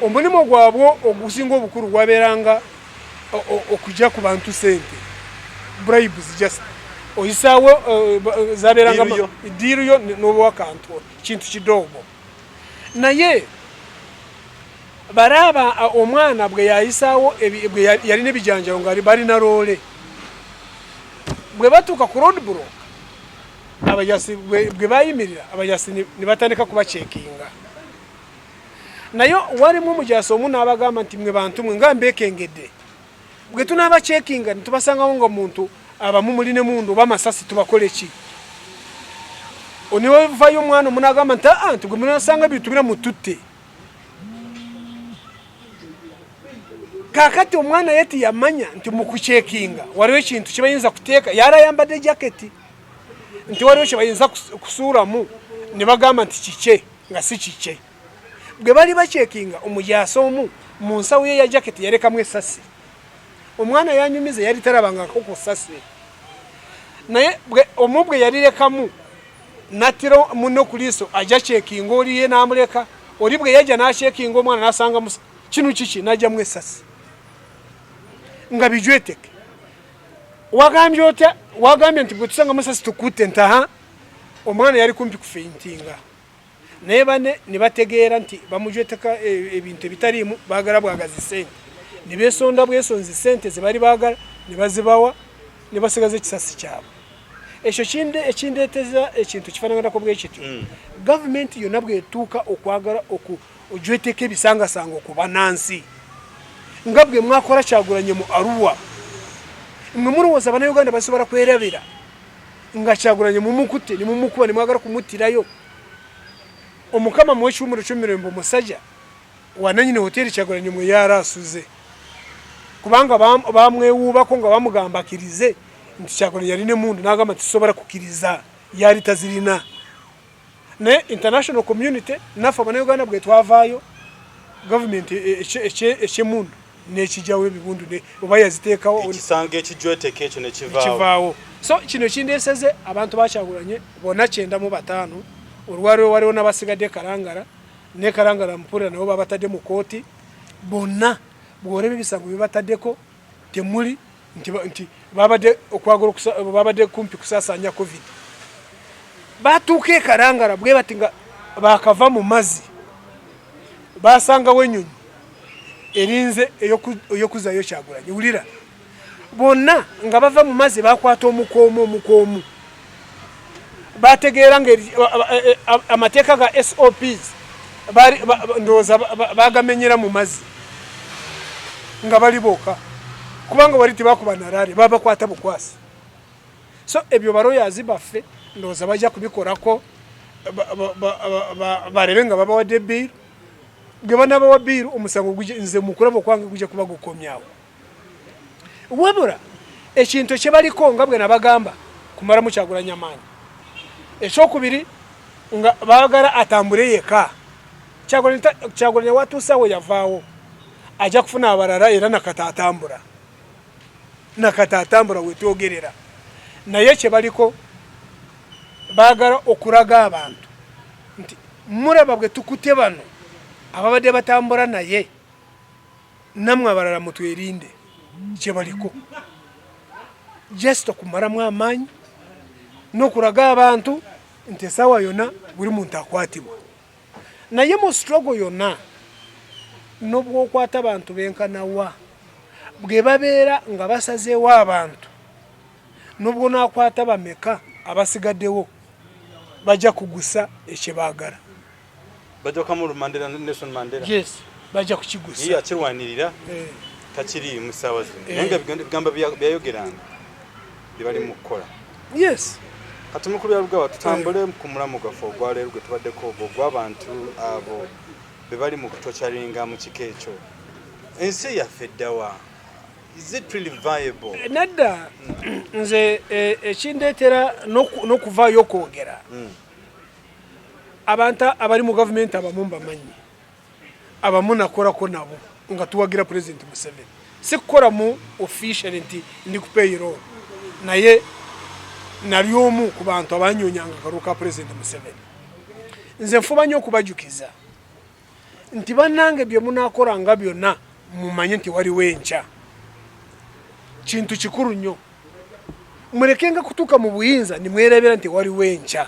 omulimo gwabwo ogusinga obukuru waberanga okujja ku bantu sente bribes just oyisawo zaberanga diruyo no wakanto kintu kidogo naye baraba omwana bwe yayisawo yali nebijanja ngari bari na role bwe batuka ku road block abayasi bwe bayimirira abayasi ni batandika kuba checkinga nayo wari mu mujyaso umuntu abagamba nti mwe bantu mwe ngambekengede bwe tunaba checkinga ntubasanga ngo muntu abamumuline mundu bamasasi tubakole ki oniwe vayo mwana munagamba nta tugwe munasanga bitumira mututte kakati omwana yeti yamanya nti mukuchekinga waliwe kintu kibayinza kuteeka yara yambade jacket nti waliwe kibayinza kusuramu ne bagamba nti kiche nga si kiche bwe bali bachekinga omujyaso omu mu nsawo ye ya jacket yareka mwe sasi omwana yanyumize yali tarabanga ko sasi naye omubwe yarirekamu natiro muno kuliso aja checking oli ye namuleka olibwe yaja na checking omwana nasanga kinu kichi najja mwe sasi nga bijweteke wagambye nti bwe tusanga musasi tukute ntaha omwana yali kumpi kufeintinga naye bane nibategeera nti bamujweteka ebintu bitalimu bagala bwagazi sente nibesonda bwesonzi sente zibali bagala nibazibawa nibasigaze kisasi kyabo ekyo ekindeteza ekintu kifanagana ko bwekityo government yonna bwetuuka okwagala ojweteka ebisangasanga okuba nansi nga bwe mwakola Kyagulanyi mu Arua mwe mulowooza Bannayuganda basobola kwerabira nga Kyagulanyi mumukutte ni mumukuba ni mwagala kumutirayo omukama mu ekyumuro ky'emirembe omusajja wananyine hoteli Kyagulanyi mwe yarasuze kubanga bamwewuubako nga bamugamba akirize nti Kyagulanyi yaline mundu n'agamba tisobola kukiriza yali tazirina ne international community nafa Bannayuganda bwe twavaayo government echemundu nekijawe ebibundu ne oba yaziteekawo
ekisange ekijweteke ekyo nekivaawo
so kino kindeseze abantu bakyagulanye bona 95 olwaliwo waliwo n'abasigadde Karangara ne Karangara mpura nabo babatadde mu kooti bonna bwolebe bisango bibataddeko temuli nti babadde okwagala babadde kumpi kusasanya covid batuuke Karangara bwe batinga bakava mu mazi basanga wenyonyi erinze eyokuzayo Kyagulanyi ulira bonna nga bava mu mazi bakwata omukoomu bategeera nga amateeka ga SOPs ndoza bagamenyera mu mazi nga bali boka kubanga wali tibakuba narare babakwata bukwasi so ebyo baroyazi baffe ndoza bajja kubikorako barebe nga babawadde bill gebana bawa bill omusango guje nze mukurabo kwange guje kuba gukomyawo wabura ekintu kye baliko nga bwe nabagamba kumara mu Kyagulanyi amaanyi ekyokubiri nga bagara atambure yeka Kyagulanyi watusawo yavaawo aja kufuna abarara era nakatatambura wetwogerera naye kye baliko bagara okuraga abantu nti muraba bwe tukute bano ababadde batambura naye namwe abarara mutwerinde kye baliko just okumaramu amaanyi n'okuraga abantu nti sawa yonna buli muntu akwatibwa naye mu struggle yonna n'obwo okwata abantu benkanawa bwe babeera nga basazeewo abantu n'obwo n'akwata bameka abasigaddewo bajja kugusa ekyebaagala
bajja Kamulu Mandela Nelson Mandela
yes bajja kukigusa
iya kirwanirira takiri musawa zino nenga bigamba byayogeranga bibali mu kukola
yes
kati mukulu yalugawa tutambule ku mulamu gafo gwaleero gwe tubaddeko obwo gw'abantu abo bebali mu kutochalinga mu kikeekyo ensi yaffe ddawa is it really viable?
Nada nze ekindetera no kuvayo kwogera abantu abali mu government abamumba manyi abamu nakorako nabo nga tuwagira president Museveni sikukora mu official nti ndi ku payroll naye nali omu ku bantu abanyonyanga karuka president Museveni nze nfuba nnyo okubajukiza nti bannange bye munakora nga byonna mumanye nti wali wenca kintu kikuru nnyo mulekenga kutuka mu buyinza nimwerebera nti wali wenca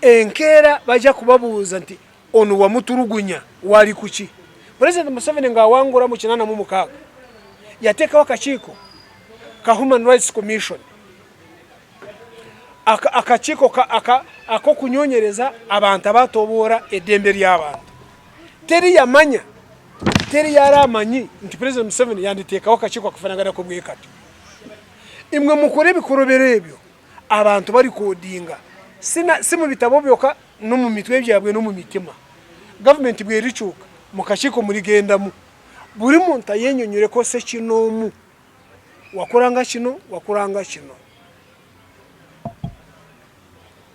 enkeera bajja kubabuuza nti ono wamutulugunya wali kuki president Museveni nga awangura mu 86 yateekawo akakiiko ka Human Rights Commission akakiiko akokunyonyereza abantu abatoboora eddembe ly'abantu teri yamanya teri yaramanyi nti president Museveni yanditeekawo akakiiko akafaanaganako bwe kati imwe mukore ebikolobero ebyo abantu bali kodinga si mu bitabo byoka no mu mitwe byabwe no mu mitima government bwe ricuka mu kakiiko muligendamu buli muntu ayenyonyereko se kinoomu wakuranga kino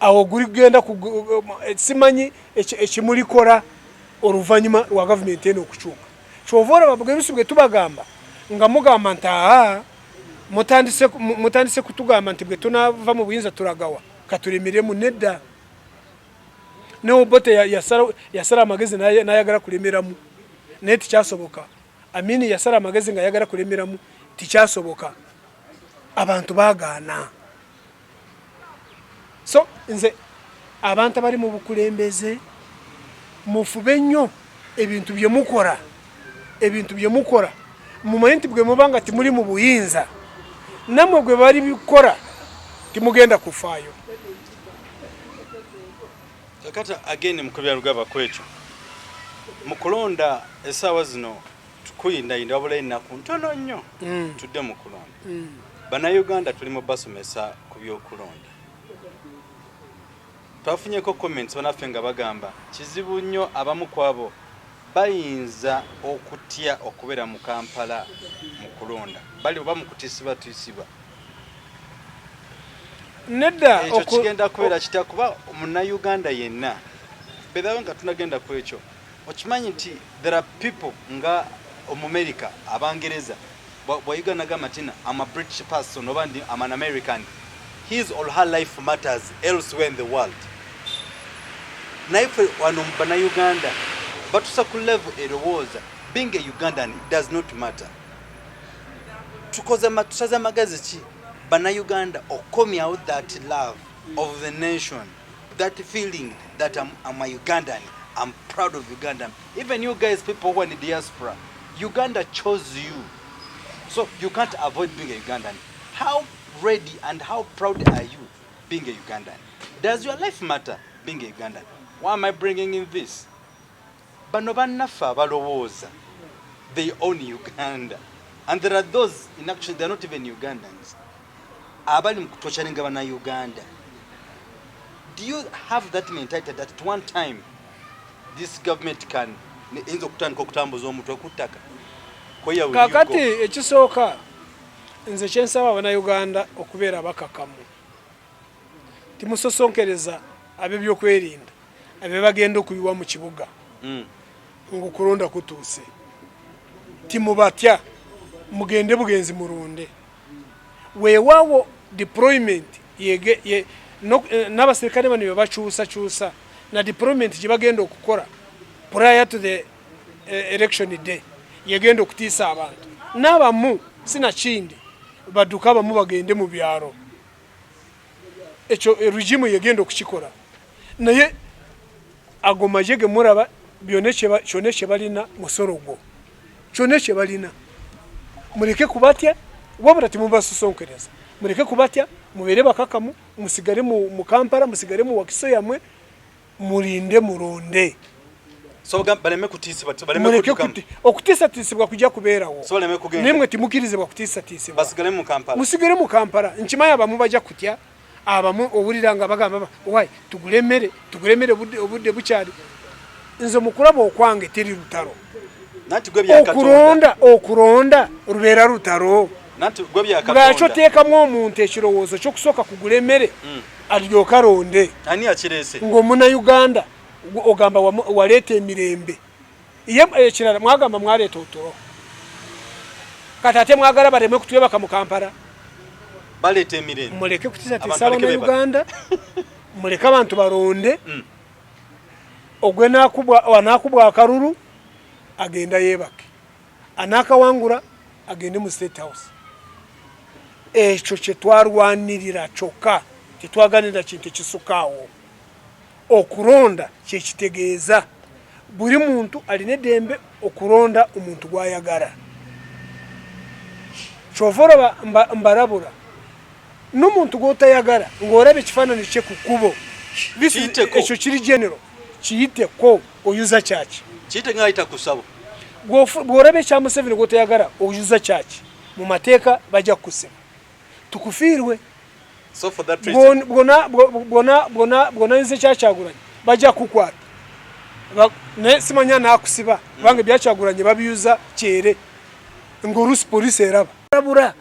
awo guri genda simanyi ekimulikora oluvanyuma wa government eno okucuka kyovora babwerusi bwe tubagamba nga mugamba nta mutandise kutugamba nti bwe tunava mu buyinza turagawa katulemeremu nedda ne obote yasara amagezi nayagala kulemeramu naye tikyasoboka amini yasara amagezi nga yagala kulemeramu tikyasoboka abantu bagaana so nze abantu bali mu bukulembeze mufube nnyo ebintu bye mukora mu mayinti bwe mubanga timuli mu buyinza namwe gwe bali bikora timugenda kufaayo
kakata again mukubya rugaba kwecho mukulonda esawa zino tukuyinda wabula inaku ntono nnyo tudde mukulonda bana Uganda tulimo basomesa ku byokulonda twafunyeko comments banafenga bagamba kizibu nnyo abamu kwabo bayinza okutya okubera mu Kampala mukulonda bali bamukutisiba
nedda
okugenda kubera kitakuba muna Uganda yenna bedawe nga tunagenda kwecho okimanyi nti there are people nga America abangereza bwayigana gamatina I'm a British person obandi I'm an American his or her life matters elsewhere in the world naife wano bana Uganda batusa ku level erowoza being a Ugandan does not matter tusaza magazi ki bana Uganda okomya out that love of the nation that feeling that I'm a Ugandan I'm proud of Uganda even you guys people who are in the diaspora Uganda chose you so you can't avoid being a Ugandan how ready and how proud are you being a Ugandan does your life matter being a Ugandan why am I bringing in this bano banafa balowoza they own Uganda and there are those in actually they're not even Ugandans abali mkutochaninga bana Uganda do you have that mentality that at one time this government can inzo kutandika okutambuza omuntu okutaka koya
kakati ekisooka nze kyensaba bana Uganda okubeera bakakamu timusosonkereza abe byokwerinda abe bagenda okuyiwa mu kibuga ngokulonda kutuuse timubatya mugende bugenzi murunde weewawo deployment n'abasirikale bano bakyusa na deployment gye bagenda okukora prior to the election day yegenda okutiisa abantu n'abamu sinakindi badduka abamu bagende mu byalo ekyo regime yegenda okukikola naye agomaje ge muraba kyone kye balina musorogo kyone kye balina muleke kubatya wabula timubasosonkereza muleke kubatya mubere bakakamu musigare mu Kampala musigare mu Wakiso yamwe mulinde muronde
so baleme kutisibwa baleme
okutisatisibwa kujja kubeerawo
so baleme kugenda
nemwe timukirizibwa kutisatisibwa
basigare mu Kampala
musigare mu Kampala nkimaya abamu bajja kutya abamu owuliranga bagamba why tugule mmere obudde bukyali nze mukulaba okwange teri lutalo
nati gwe bya
katonda okuronda rubera rutaro
nati gwe bya katonda
lwacho teekamu omuntu ekirowoozo ky'okusooka kugula emmere alyoka ronde
ani akirese
ng'omuna Uganda ogamba waleeta emirembe ye ekirala mwagamba mwaleeta otoro kati ate mwagala bareme kutwebaka mu Kampala
baleeta emirembe
muleke kutiisatiisa abaana Uganda muleke abantu baronde ogwe naakubwa akalulu agenda yeebake anaakawangula agende mu State House ekyo kye twarwanirira kyokka tetwaganira kintu kisukaawo okuronda kyekitegeeza buli muntu alina eddembe okuronda omuntu gw'ayagala kyova mbalabula n'omuntu gw'otayagala ng'olaba ekifaananyi kye ku kkubo ekyo kiri genero kiyiteko oyuza kyaki
kiyite ng'ayita ku ssabo
bw'olaba ekya Museveni gw'otayagala oyuza kyaki mu mateeka bajja kukusiba tukufiirwe
so for that reason
bw'ona yuza ekyakyagulanye bajja kukwata naye simanya naakusiba kubanga ebyakyagulanye babiyuza kyere ng'oluusi poliisi eraba labura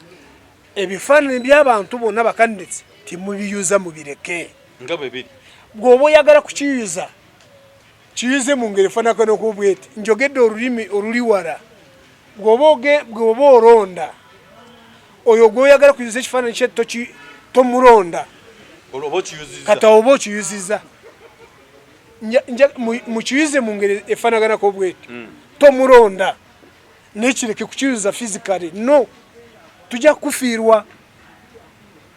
ebifaananyi by'abantu bonna bakandidate timubiyuza mubireke
nga bwe biri
bw'oba oyagala kukiyuza kiyuze mu ngeri efaanagana okubweti njogedde olulimi oluli wala bw'oba oronda oyo gw'oyagala kuyuza ekifaananyi kye tomulonda kata oba okiyuziza mukiyuze mu ngeri efaanaganako obweti tomulonda nekireke kukiyuza physically no tujja kufiirwa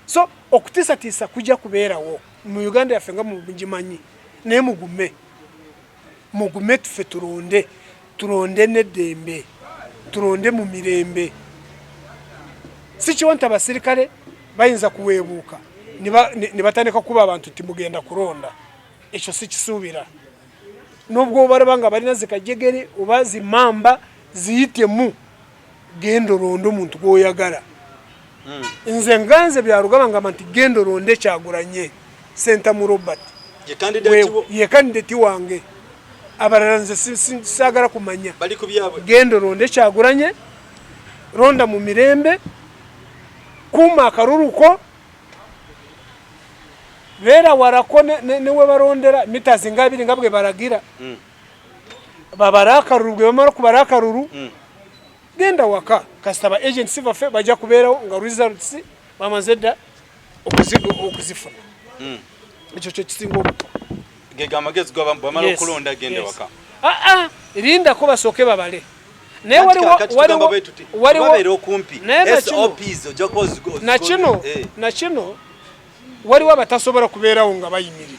so okutiisatiisa kujja kubeerawo mu Uganda yaffe nga mugimanyi naye mugume tufe turonde n'eddembe turonde mu mirembe si kiwa nti abasirikale bayinza kuweebuuka ne batandika kuba abantu timugenda kulonda ekyo si kisuubira n'obwo balaba nga balina zikajegere oba zimamba ziyitemu genda olonde omuntu gw'oyagala nze nganze byalugaba ngamba nti genda olonde Kyagulanyi Sentamu Robert ye kandidati wange abalala nze saagala kumanya genda olonde Kyagulanyi ronda mu mirembe kuuma akaluluko beera warako newe barondera mitazi nga 2 nga bwe baragira babara akalulu bwe bamala kubara akalulu genda waka kasitaba agency baffe bajja kubeerawo nga results bamaze dda okuzifuna ekyo kyo kisinga obuto
gega amagezi bamala okulonda genda waka
lindako basooke babale naye waliwo
okumpi
nakino waliwo abatasobola kubeerawo nga bayimiridde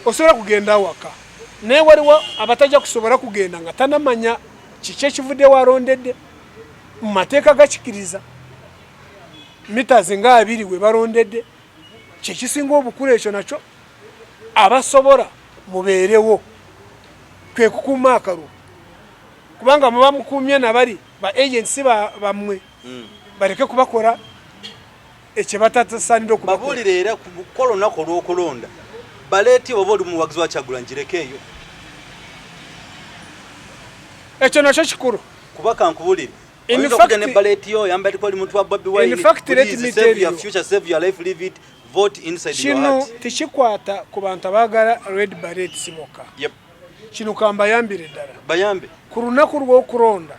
osobola kugenda waka naye waliwo abatajja kusobola kugenda nga tanamanya kiki ekivuddewo alondedde mu mateeka gakikiriza mitazi nga 2 we balondedde kyekisinga obukulu ekyo nakyo abasobola mubeerewo kwe kukuuma akalulu kubanga muba mukuumye nabali ba agency bammwe baleke kubakola ekyo batatasaanira okubakola
babuulire era kukola olunaku olw'okulonda baleeti oba oli muwagizi wa Kyagulanyi girekeeyo
ekyo nakyo kikulu
kuba kankubulire oyinza okugenda ne baleeti yo oyamba liko oli muntu wa Bobi Wine save your future save your life live it vote inside your heart
kino tekikwata ku bantu abaagala red beret simoka kino kambayambire ddala
bayambe
ku lunaku lw'okulonda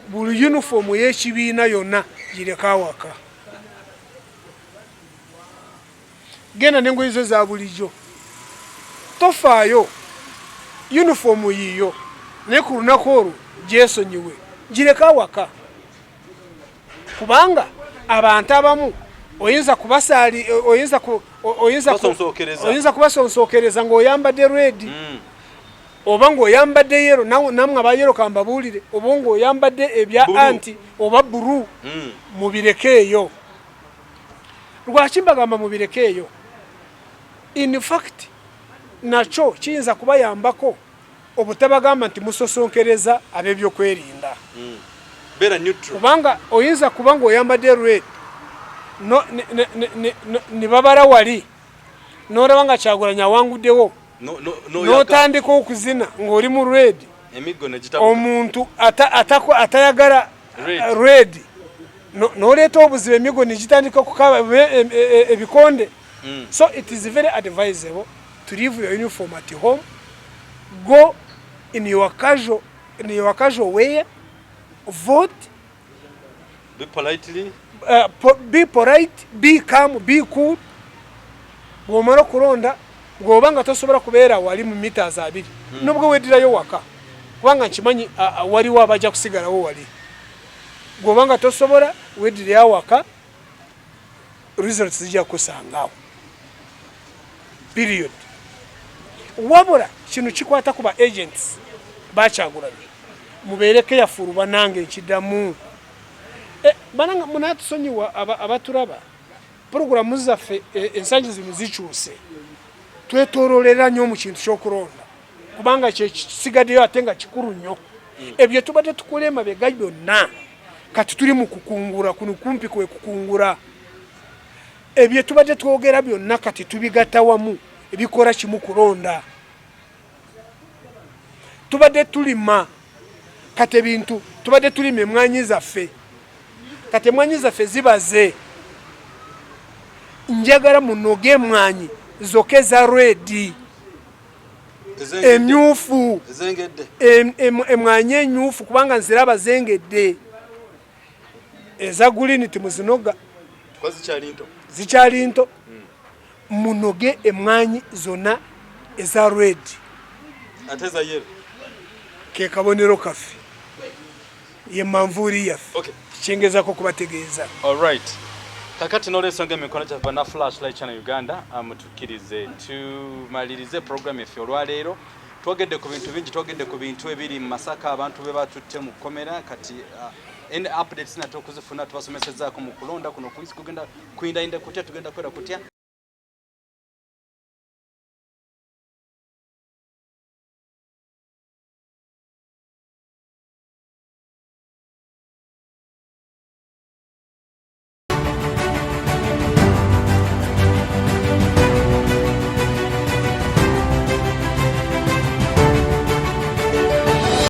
buli uniform y'ekibiina yonna gireka awaka genda n'engoye zo za bulijjo tofaayo uniform yiyo naye ku lunaku olwo gyesonyiwe gireka awaka kubanga abantu abamu oyinza kubasonsookereza ng'oyambadde red oba ng'oyambadde yero namwe abayero kambabuulire oba ng'oyambadde ebya anti oba buru mubireke eyo lwaki mbagamba mubireke eyo in fact nakyo kiyinza kubayambako obutabagamba nti musosonkereza ab'ebyokwerinda kubanga oyinza kuba ng'oyambadde red ne babala wali n'olaba nga Kyagulanyi awanguddewo n'otandika okuzina ng'oli mu red
emigo ne gitabuka
omuntu atayagala red no leto obuzibe emigo ne gitandika kukaba ebikonde. So it is very advisable to leave your uniform at home, go in your casual way, vote,
be politely,
be polite, be calm, be cool. Bwomara kuronda bwobanga tosobora kubeera wali mu meters 2 nubwo wedirayo waka kubanga nkimanyi wali wabaja kusigalawo wali bwobanga tosobora wedirayo waka results zijja kusangawo period. Wabula kino kikwata kuba agents bachagulanye mubeereke yafuruba nange nkidamu bananga munatusonyiwa abaturaba programu zaffe ensangi zino zikyuse twetololera nnyo mu kintu ky'okulonda kubanga kyekisigaddeyo ate nga kikulu nnyo. Ebyo tubadde tukula emabega byonna kati tuli mu kukungura kuno kumpi kwe kukungura. Ebyo tubadde twogera byonna kati tubigatta wamu ebikola kimu kulonda. Tubadde tulima kati ebintu tubadde tulima emwanyi zaffe kati emwanyi zaffe zibaze. Njagala munoge emwanyi zoke za red emyufu emwanyi enyufu kubanga nziraba zengedde. Eza green timuzinoga zikyali nto. Munoge emwanyi zona eza red
ateza yellow
ke kabonero kaffe ye manvuri yaffe.
Okay,
kyengezako kubategeeza.
All right. Kakati n'olwensonga emikono gyaffe na Flashlight Channel Uganda mutukkirize tumalirize program effe olwaleero. Twogedde ku bintu bingi, twogedde ku bintu ebiri mu Masaka abantu be batutte mu kkomera kati any updates nate okuzifuna tubasomesezzaako mu kulonda kuno kugenda kuyinda kutya tugenda kwera kutya.